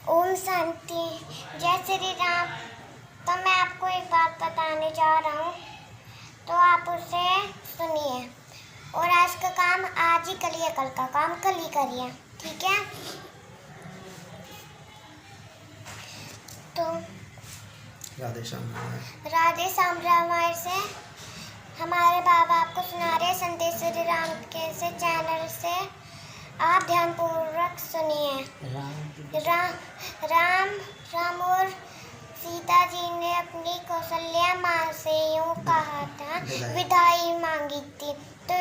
ओम शांति। जय श्री राम। तो मैं आपको एक बात बताने जा रहा हूँ, तो आप उसे सुनिए। और आज का काम आज ही करिए, कल का काम कल ही करिए, ठीक है? तो राधे श्याम रामायण से हमारे बाबा आपको सुना रहे संदेश श्री राम के से चैनल से। आप ध्यानपूर्वक सुनिए। राम और सीता जी ने अपनी कौशल्या माँ से यूँ कहा था, विदाई मांगी थी। तो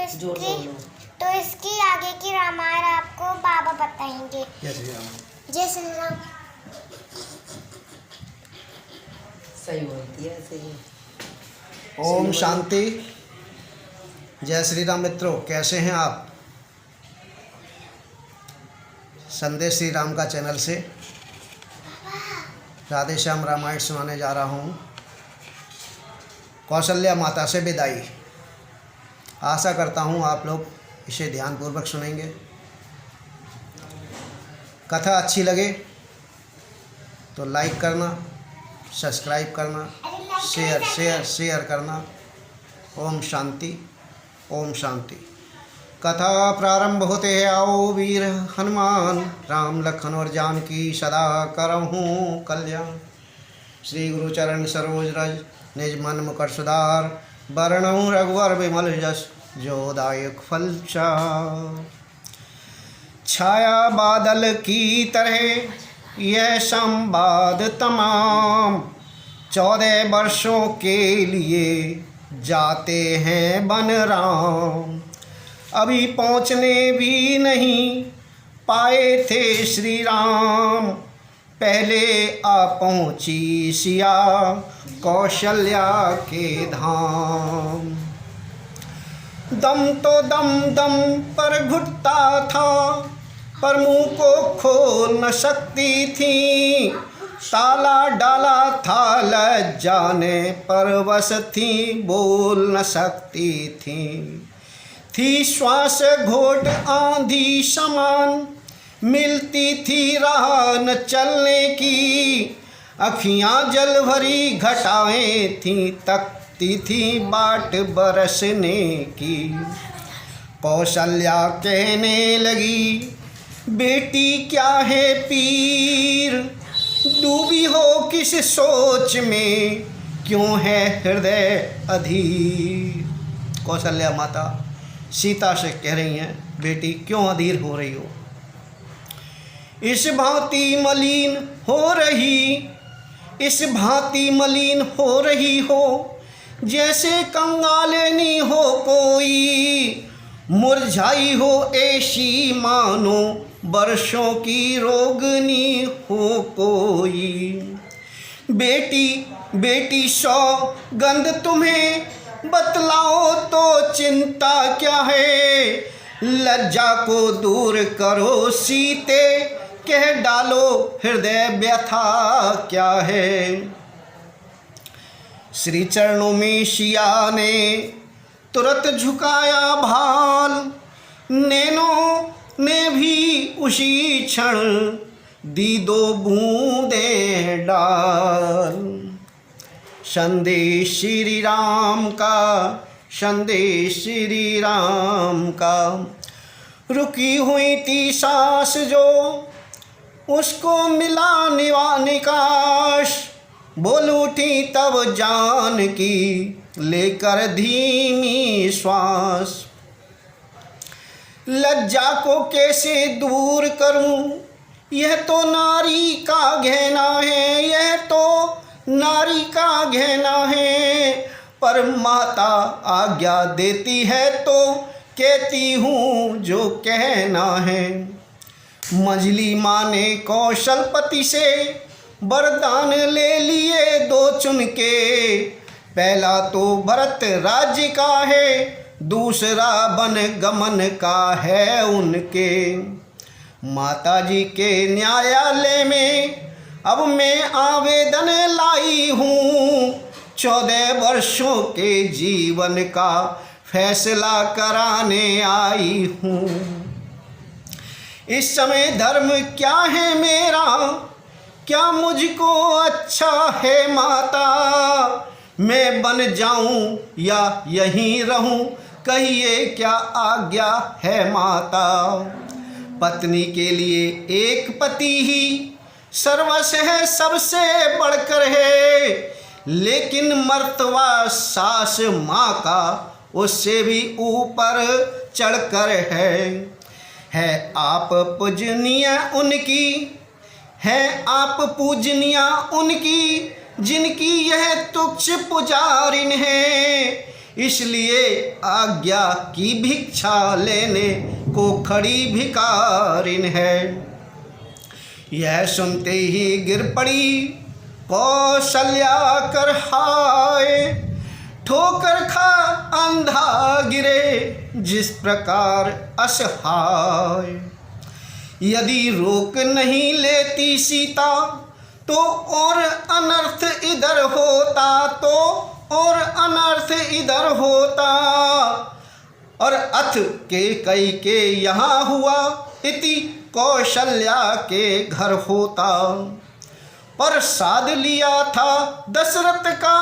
इसकी आगे की रामायण आपको बाबा बताएंगे। जय श्री राम। सही बोलती है, सही। ओम शांति। जय श्री राम मित्रों, कैसे हैं आप? संदेश श्री राम का चैनल से राधे श्याम रामायण सुनाने जा रहा हूँ। कौशल्या माता से विदाई। आशा करता हूँ आप लोग इसे ध्यानपूर्वक सुनेंगे। कथा अच्छी लगे तो लाइक करना, सब्सक्राइब करना, शेयर करना। ओम शांति, ओम शांति। कथा प्रारंभ होते हैं। आओ वीर हनुमान, राम लखन और जानकी सदा करहूँ कल्याण। श्री गुरु चरण सरोज रज, निज मन मुकर सुधार। वर्णऊ रघुवर विमल जस, जो दायक फल चार। छाया बादल की तरह यह संवाद तमाम, 14 वर्षों के लिए जाते हैं वन राम। अभी पहुँचने भी नहीं पाए थे श्री राम, पहले आ पहुँची सिया कौशल्या के धाम। दम तो दम पर घुटता था, पर मुँह को खोल न सकती थी। ताला डाला था लज्जा ने, परवश थी बोल न सकती थी श्वास घोट आंधी समान, मिलती थी राह न चलने की। अखियाँ जल भरी घटाएं थी, तकती थी बाट बरसने की। कौशल्या कहने लगी, बेटी क्या है पीर, डूबी हो किस सोच में, क्यों है हृदय अधीर। कौशल्या माता सीता से कह रही हैं, बेटी क्यों अधीर हो रही हो, इस भांति मलिन हो रही हो, जैसे कंगालिनी हो कोई। मुरझाई हो ऐसी मानो, वर्षों की रोगनी हो कोई। बेटी सौगंध तुम्हें बतलाओ तो चिंता क्या है। लज्जा को दूर करो सीते, कह डालो हृदय व्यथा क्या है। श्री चरणों में सिया ने तुरंत झुकाया भाल, नैनों ने भी उसी क्षण दी 2 बूंदें डाल। संदेश श्री राम का, रुकी हुई थी सांस जो, उसको मिला निकाश। बोल उठी तब जानकी, लेकर धीमी श्वास। लज्जा को कैसे दूर करूं, यह तो नारी का गहना है, यह तो नारी का गहना है। पर माता आज्ञा देती है तो कहती हूँ जो कहना है। मंझली माँ ने कौशलपति से वरदान ले लिए 2 चुन के। पहला तो भरत राज्य का है, दूसरा वन गमन का है उनके। माता जी के न्यायालय में अब मैं आवेदन लाई हूँ, 14 वर्षों के जीवन का फैसला कराने आई हूँ। इस समय धर्म क्या है मेरा, क्या मुझको अच्छा है माता, मैं बन जाऊं या यहीं रहूं, कहिए क्या आज्ञा है माता। पत्नी के लिए एक पति ही सर्वस्व है, सबसे बढ़कर है, लेकिन मर्तबा सास माँ का उससे भी ऊपर चढ़कर है आप पूजनीय उनकी, है आप पूजनीय उनकी, जिनकी यह तुच्छ पुजारिन है, इसलिए आज्ञा की भिक्षा लेने को खड़ी भिकारिन है। यह सुनते ही गिर पड़ी कौशल्या कर हाय, ठोकर खा अंधा गिरे जिस प्रकार असहाय। यदि रोक नहीं लेती सीता तो और अनर्थ इधर होता, तो और अनर्थ इधर होता, और अथ के कई के यहाँ हुआ, इति कौशल्या के घर होता। पर साध लिया था दशरथ का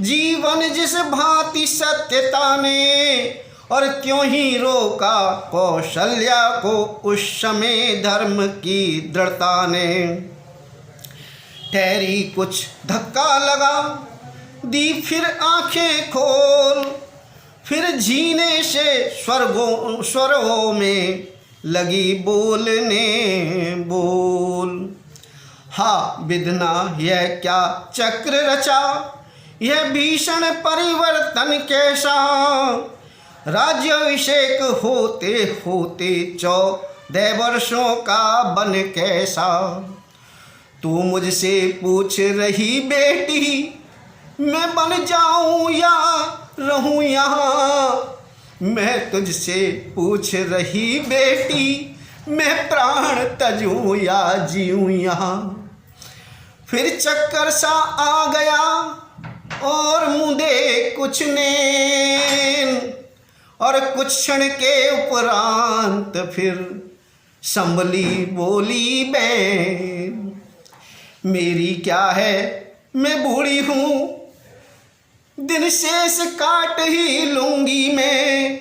जीवन जिस भांति सत्यता ने, और त्यों ही रोका कौशल्या को उस समय धर्म की दृढ़ता ने। ठहरी कुछ धक्का लगा, दी फिर आंखें खोल, फिर झीने से स्वरों में लगी बोलने बोल। हा विधना यह क्या चक्र रचा, यह भीषण परिवर्तन कैसा, राज्याभिषेक होते होते 14 वर्षों का बन कैसा। तू मुझसे पूछ रही बेटी, मैं बन जाऊं या रहूं यहाँ, मैं तुझसे पूछ रही बेटी, मैं प्राण तजूं या जीऊं यहाँ। फिर चक्कर सा आ गया और मुदे कुछ नैन, और कुछ क्षण के उपरांत फिर संभली बोली बहन। मेरी क्या है, मैं बूढ़ी हूँ, दिन शेष काट ही लूँगी मैं,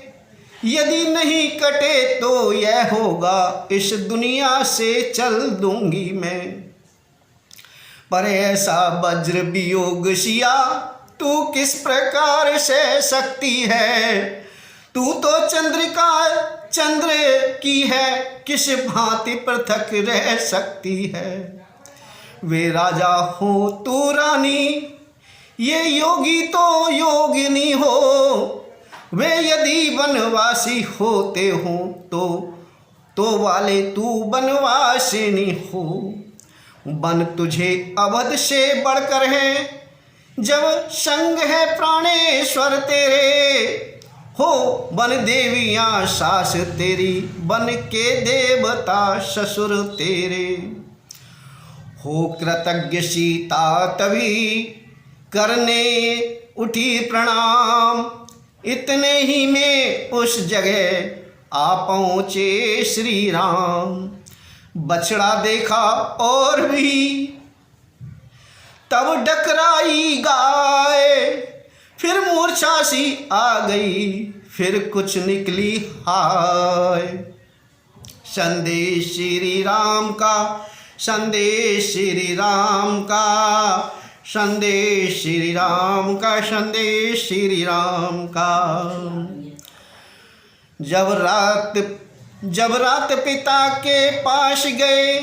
यदि नहीं कटे तो यह होगा इस दुनिया से चल दूँगी मैं। पर ऐसा वज्र वियोग सिया तू किस प्रकार सह सकती है, तू तो चंद्रिका चंद्र की है, किस भांति पृथक रह सकती है। वे राजा हो तू रानी, ये योगी तो योगिनी हो, वे यदि वनवासी होते हो तो वाले तू वनवासिनी हो। वन तुझे अवध से बढ़कर है, जब संग है प्राणेश्वर तेरे, हो वन देवियाँ सास तेरी, बन के देवता ससुर तेरे। हो कृतज्ञ सीता तभी करने उठी प्रणाम, इतने ही में उस जगह आ पहुँचे श्री राम। बछड़ा देखा और भी तब डकराई गाय, फिर मूर्छा सी आ गई, फिर कुछ निकली हाय। संदेश श्री राम का, संदेश श्री राम का, संदेश श्री राम का, संदेश श्री राम का। जब रात पिता के पास गए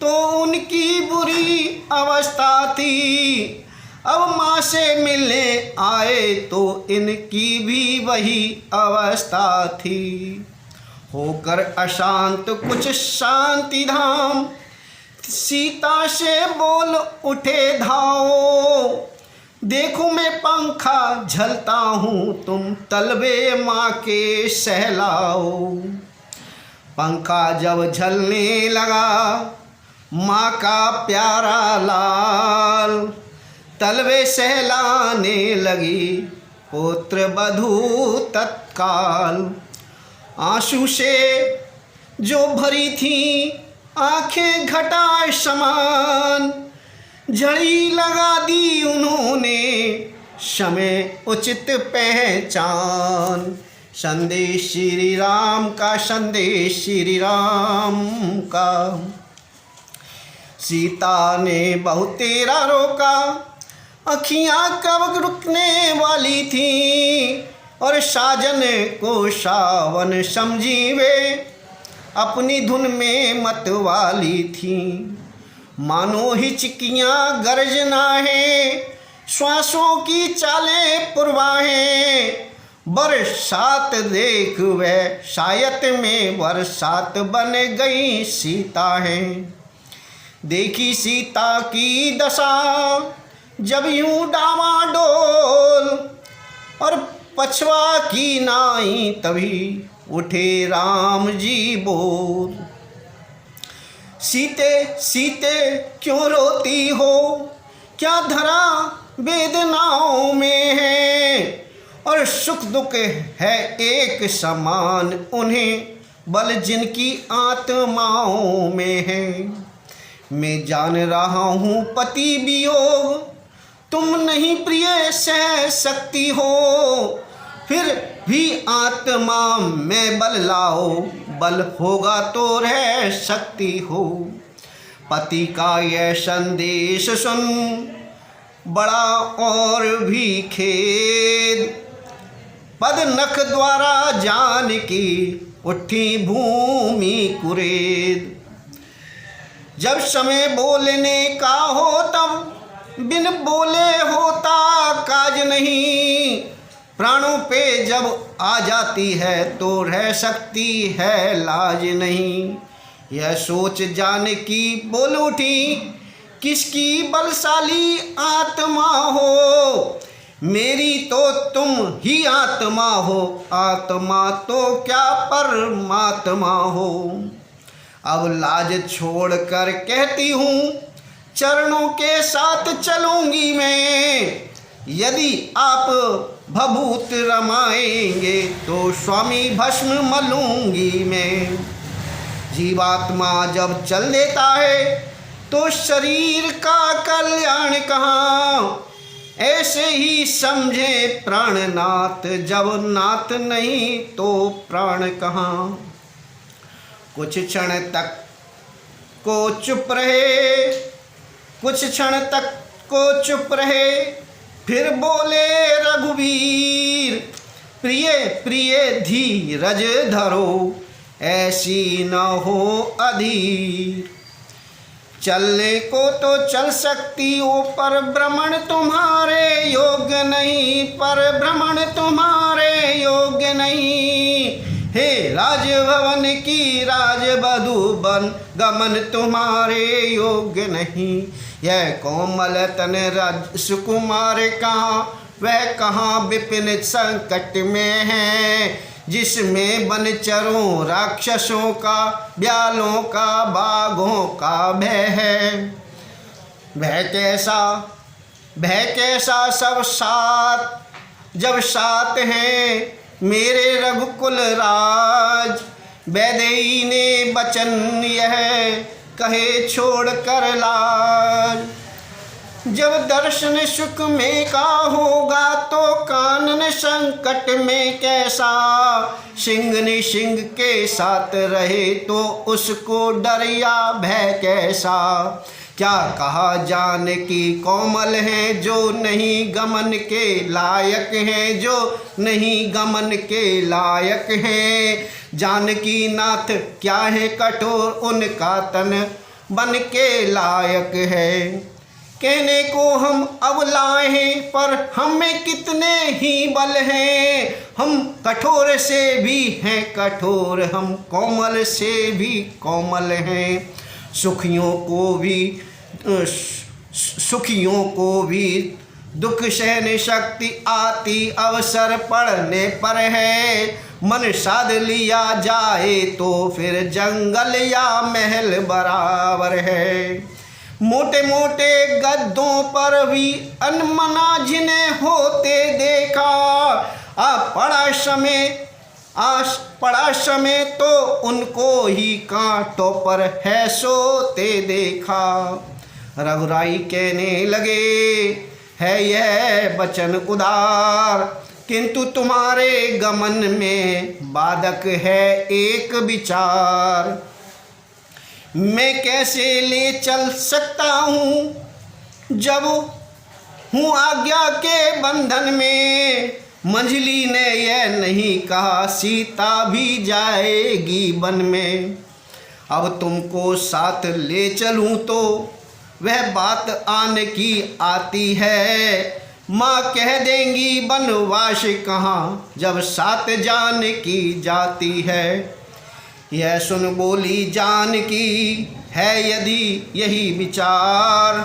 तो उनकी बुरी अवस्था थी, अब माँ से मिलने आए तो इनकी भी वही अवस्था थी। होकर अशांत कुछ शांति धाम, सीता से बोल उठे धाओ, देखो मैं पंखा झलता हूँ, तुम तलवे माँ के सहलाओ। पंखा जब झलने लगा माँ का प्यारा लाल, तलवे सहलाने लगी पुत्र वधू तत्काल। आंसू से जो भरी थी आंखें घटा समान झड़ी लगा दी उन्होंने, समय उचित पहचान। संदेश श्री राम का, संदेश श्री राम का। सीता ने बहुत तेरा रोका, अखियाँ कब रुकने वाली थी, और साजन को सावन समझी वे अपनी धुन में मत वाली थी। मानो हिचकियाँ गर्जना है, श्वासों की चालें पुरवाहें, बरसात देख वह शायद में बरसात बन गई सीता है। देखी सीता की दशा जब यूं डामाडोल, और पछवा की नाई तभी उठे राम जी बोल। सीते सीते क्यों रोती हो, क्या धरा वेदनाओं में है, और सुख दुख है एक समान उन्हें, बल जिनकी आत्माओं में है। मैं जान रहा हूँ पति वियोग तुम नहीं प्रिय सह सकती हो, फिर भी आत्मा में बल लाओ, बल होगा तो रह सकती हो। पति का यह संदेश सुन बड़ा और भी खेद, पद नख द्वारा जान की उठी भूमि कुरेद। जब समय बोलने का हो तब बिन बोले होता काज नहीं, प्राणों पे जब आ जाती है तो रह सकती है लाज नहीं। यह सोच जान की बोल उठी, किसकी बलशाली आत्मा हो, मेरी तो तुम ही आत्मा हो, आत्मा तो क्या परमात्मा हो। अब लाज छोड़ कर कहती हूँ, चरणों के साथ चलूँगी मैं, यदि आप भभूत रमाएंगे तो स्वामी भस्म मलूँगी मैं। जीवात्मा जब चल देता है तो शरीर का कल्याण कहाँ, ऐसे ही समझे प्राणनाथ, जब नाथ नहीं तो प्राण कहाँ। कुछ क्षण तक को चुप रहे, कुछ क्षण तक को चुप रहे, फिर बोले रघुवीर, प्रिय प्रिय धीरज धरो, ऐसी न हो अधीर। चलने को तो चल सकती हो, पर भ्रमण तुम्हारे योग्य नहीं, पर भ्रमण तुम्हारे योग्य नहीं। हे राजभवन की राजवधू बन, गमन तुम्हारे योग्य नहीं। यह कोमल तन राज सुकुमार कहाँ, वह कहाँ विपिन संकट में है, जिसमें बनचरों राक्षसों का, ब्यालों का, बाघों का भय है। भय कैसा सब साथ जब साथ हैं मेरे रघुकुल राज। वैदेही ने बचन यह कहे छोड़ कर लाज, जब दर्शन सुख में का होगा तो कानन संकट में कैसा। सिंह ने सिंह के साथ रहे तो उसको डर या भय कैसा। क्या कहा जानकी कोमल हैं जो नहीं गमन के लायक हैं, जो नहीं गमन के लायक हैं। जानकी नाथ क्या है कठोर, उनका तन बन के लायक है। कहने को हम अब लाए हैं, पर हमें कितने ही बल हैं। हम कठोर से भी हैं कठोर, हम कोमल से भी कोमल हैं। सुखियों को भी दुख सहने शक्ति आती अवसर पड़ने पर है। मन साध लिया जाए तो फिर जंगल या महल बराबर है। मोटे मोटे गद्दों पर भी अनमना जिन्हें होते देखा। आ पड़ा समय आश पड़ा समय तो उनको ही कांटों पर है सोते देखा। रघुराई कहने लगे, है यह वचन उदार, किंतु तुम्हारे गमन में बाधक है एक विचार। मैं कैसे ले चल सकता हूँ जब हूँ आज्ञा के बंधन में। मंझली ने यह नहीं कहा, सीता भी जाएगी वन में। अब तुमको साथ ले चलूँ तो वह बात आन की आती है। माँ कह देंगी वनवास कहाँ, जब साथ जान की जाती है। यह सुन बोली जानकी, है यदि यही विचार,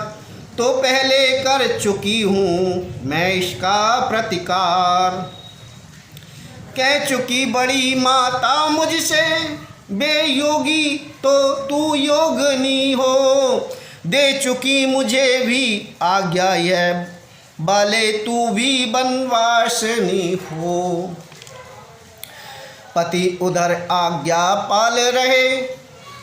तो पहले कर चुकी हूँ मैं इसका प्रतिकार। कह चुकी बड़ी माता मुझसे, बेयोगी तो तू योगिनी हो। दे चुकी मुझे भी आज्ञा यह, बाले तू भी वनवासिनी हो। पति उधर आज्ञा पाल रहे,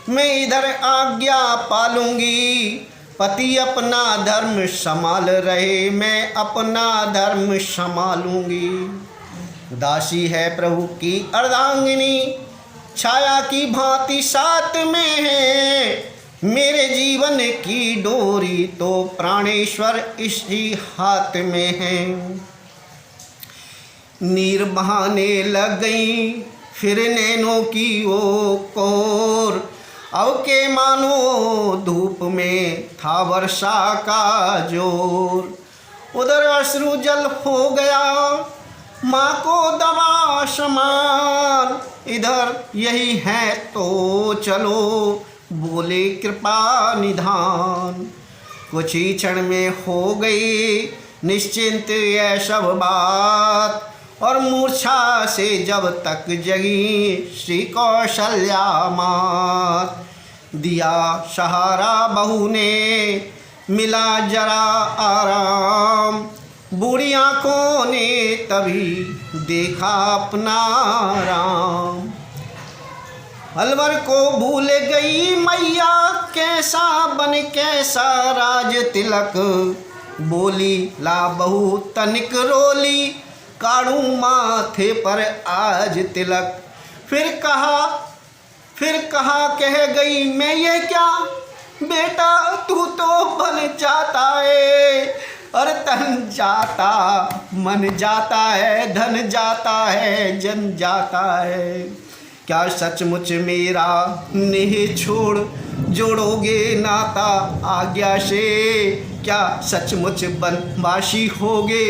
मैं इधर आज्ञा पालूंगी। पति अपना धर्म संभाल रहे, मैं अपना धर्म संभालूंगी। दासी है प्रभु की अर्धांगिनी, छाया की भांति साथ में है। मेरे जीवन की डोरी तो प्राणेश्वर इसी हाथ में है। नीर बहाने लग गई फिर नैनों की वो कोर, अब के मानो धूप में था वर्षा का जोर। उधर अश्रु जल हो गया माँ को दवा समान, इधर यही है तो चलो बोले कृपा निधान। कुछ ही क्षण में हो गई निश्चिंत यह सब बात, और मूर्छा से जब तक जगी श्री कौशल्या मात। दिया सहारा बहू ने मिला जरा आराम, बूढ़ी आँखों ने तभी देखा अपना राम। अलवर को भूल गई मैया, कैसा बन कैसा राज तिलक। बोली ला बहू तनिक रोली, काढ़ू माथे पर आज तिलक। फिर कहा कह गई मैं ये क्या, बेटा तू तो बन जाता है। अरे तन जाता मन जाता है, धन जाता है जन जाता है। क्या सचमुच मेरा नेह छोड़ जोड़ोगे नाता आज्ञा से। क्या सचमुच बनवासी होगे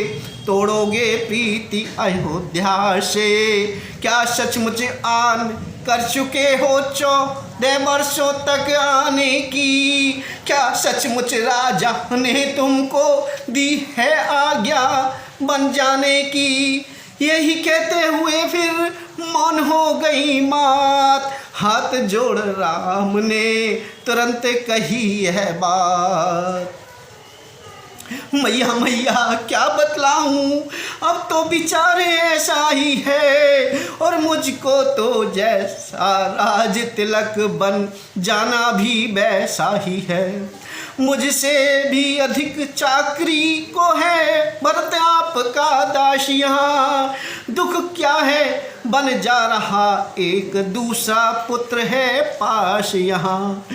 तोड़ोगे प्रीति अयोध्या से। क्या सचमुच आन कर चुके हो 14 वर्षों तक आने की। क्या सचमुच राजा ने तुमको दी है आज्ञा बन जाने की। यही कहते हुए फिर मौन हो गई मात, हाथ जोड़ राम ने तुरंत कही यह बात। मैया मैया क्या बतलाऊं, अब तो बिचारे ऐसा ही है, और मुझको तो जैसा राज तिलक बन जाना भी वैसा ही है। मुझसे भी अधिक चाकरी को है भरत आपका दास यहाँ। दुख क्या है बन जा रहा एक दूसरा पुत्र है पास यहाँ।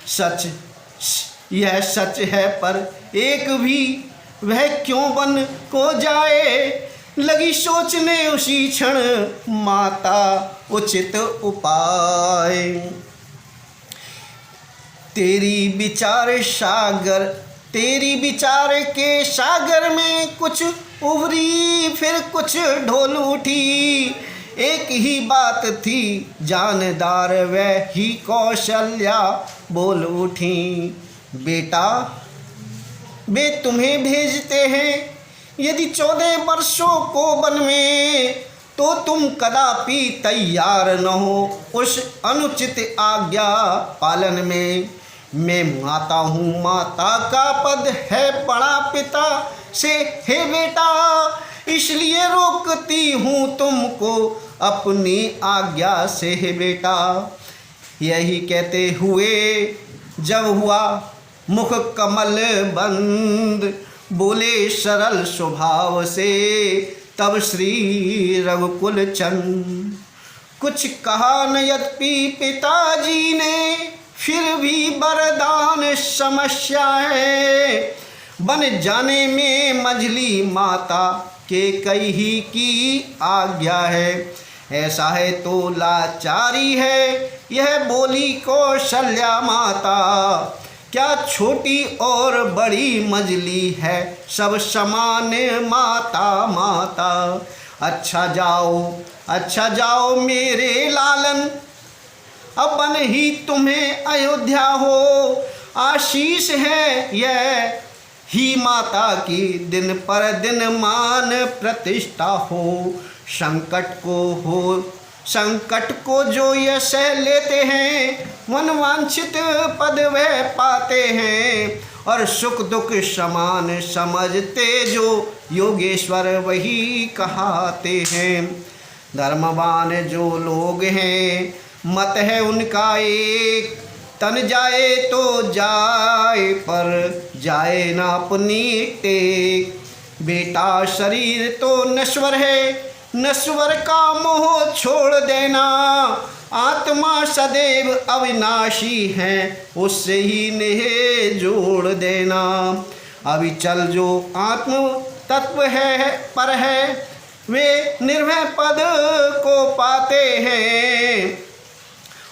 सच यह सच है पर एक भी वह क्यों बन को जाए। लगी सोचने उसी क्षण माता उचित उपाय। तेरी विचार के सागर में कुछ उभरी फिर कुछ ढोल उठी। एक ही बात थी जानदार वह ही कौशल्या बोल उठी। बेटा वे तुम्हें भेजते हैं यदि 14 वर्षों को वन में, तो तुम कदापि तैयार न हो उस अनुचित आज्ञा पालन में। मैं माता हूँ, माता का पद है बड़ा पिता से। हे बेटा इसलिए रोकती हूँ तुमको अपनी आज्ञा से बेटा। यही कहते हुए जब हुआ मुख कमल बंद, बोले सरल स्वभाव से तब श्री रघुकुल चंद। कुछ कहा न यद्यपि पिताजी ने, फिर भी वरदान समस्या है। बन जाने में मझली माता के कही की आज्ञा है। ऐसा है तो लाचारी है यह बोली कौशल्या माता। क्या छोटी और बड़ी मझली है, सब समान माता माता। अच्छा जाओ मेरे लालन, अपन ही तुम्हें अयोध्या हो। आशीष है यह ही माता की, दिन पर दिन मान प्रतिष्ठा हो। संकट को जो ये सह लेते हैं, मनवांछित पद वह पाते हैं। और सुख दुख समान समझते जो योगेश्वर वही कहाते हैं। धर्मवान जो लोग हैं, मत है उनका एक। तन जाए तो जाए, पर जाए ना अपनी टेक। बेटा शरीर तो नश्वर है, नश्वर का मोह छोड़ देना। आत्मा सदैव अविनाशी है, उससे ही नेह जोड़ देना। अभी चल जो आत्म तत्व है पर है, वे निर्भय पद को पाते हैं।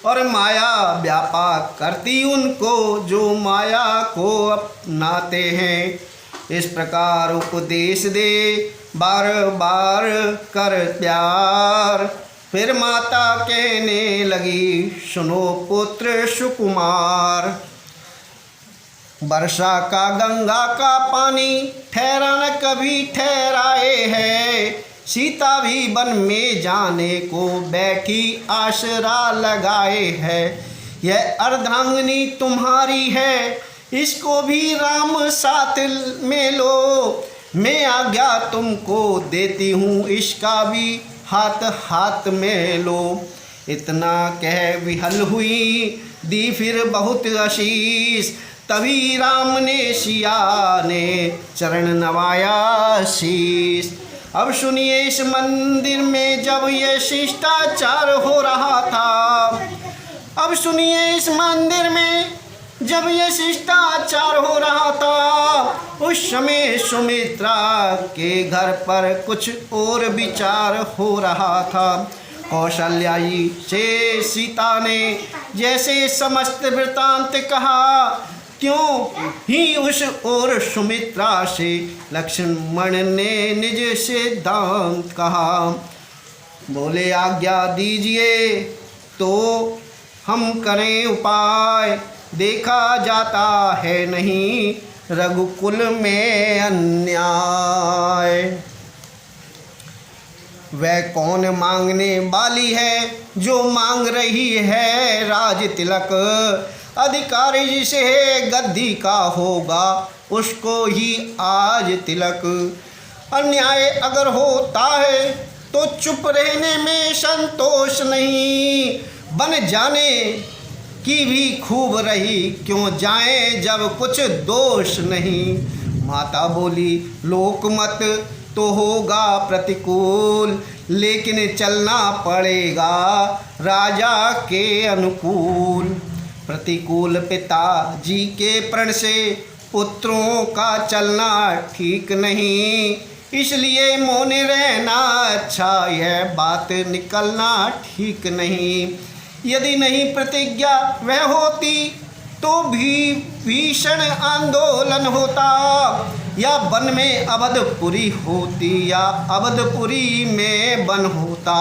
और माया व्यापार करती उनको जो माया को अपनाते हैं। इस प्रकार उपदेश दे बार बार कर प्यार। फिर माता कहने लगी सुनो पुत्र सुकुमार। वर्षा का गंगा का पानी ठहरा न कभी ठहराए है। सीता भी वन में जाने को बैठी आसरा लगाए है। यह अर्धांगिनी तुम्हारी है, इसको भी राम साथ में लो। मैं आज्ञा तुमको देती हूँ, इसका भी हाथ हाथ में लो। इतना कह विहल हुई दी फिर बहुत आशीष। तभी राम ने सिया ने चरण नवाया शीश। अब सुनिए इस मंदिर में जब ये शिष्टाचार हो रहा था। अब सुनिए इस मंदिर में जब ये शिष्टाचार हो रहा था। उस समय सुमित्रा के घर पर कुछ और विचार हो रहा था। कौशल्या जी से सीता ने जैसे समस्त वृतांत कहा, क्यों ही उस और सुमित्रा से लक्ष्मण ने निज सिद्धांत कहा। बोले आज्ञा दीजिए तो हम करें उपाय। देखा जाता है नहीं रघुकुल में अन्याय। वह कौन मांगने वाली है जो मांग रही है राज तिलक। अधिकारी जिसे गद्दी का होगा उसको ही आज तिलक। अन्याय अगर होता है तो चुप रहने में संतोष नहीं। बन जाने की भी खूब रही, क्यों जाए जब कुछ दोष नहीं। माता बोली लोकमत तो होगा प्रतिकूल, लेकिन चलना पड़ेगा राजा के अनुकूल। प्रतिकूल पिताजी के प्रण से पुत्रों का चलना ठीक नहीं। इसलिए मौन रहना अच्छा, यह बात निकलना ठीक नहीं। यदि नहीं प्रतिज्ञा वह होती तो भी भीषण आंदोलन होता। या वन में अवधपुरी होती या अवधपुरी में वन होता।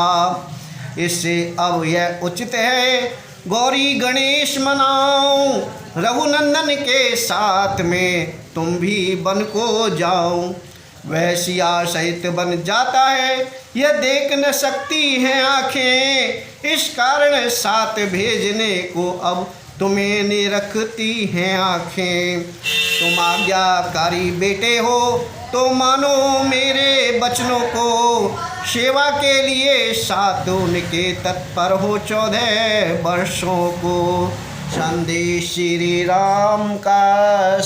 इससे अब यह उचित है गौरी गणेश मनाओ। रघुनंदन के साथ में तुम भी वन को जाओ। वह सिया सहित बन जाता है, यह देख न सकती हैं आँखें। इस कारण साथ भेजने को अब तुम्हें निरखती हैं आँखें। तुम आज्ञाकारी बेटे हो तो मानो मेरे वचनों को। सेवा के लिए साथ उनके तत्पर हो 14 वर्षों को। संदेश श्री राम का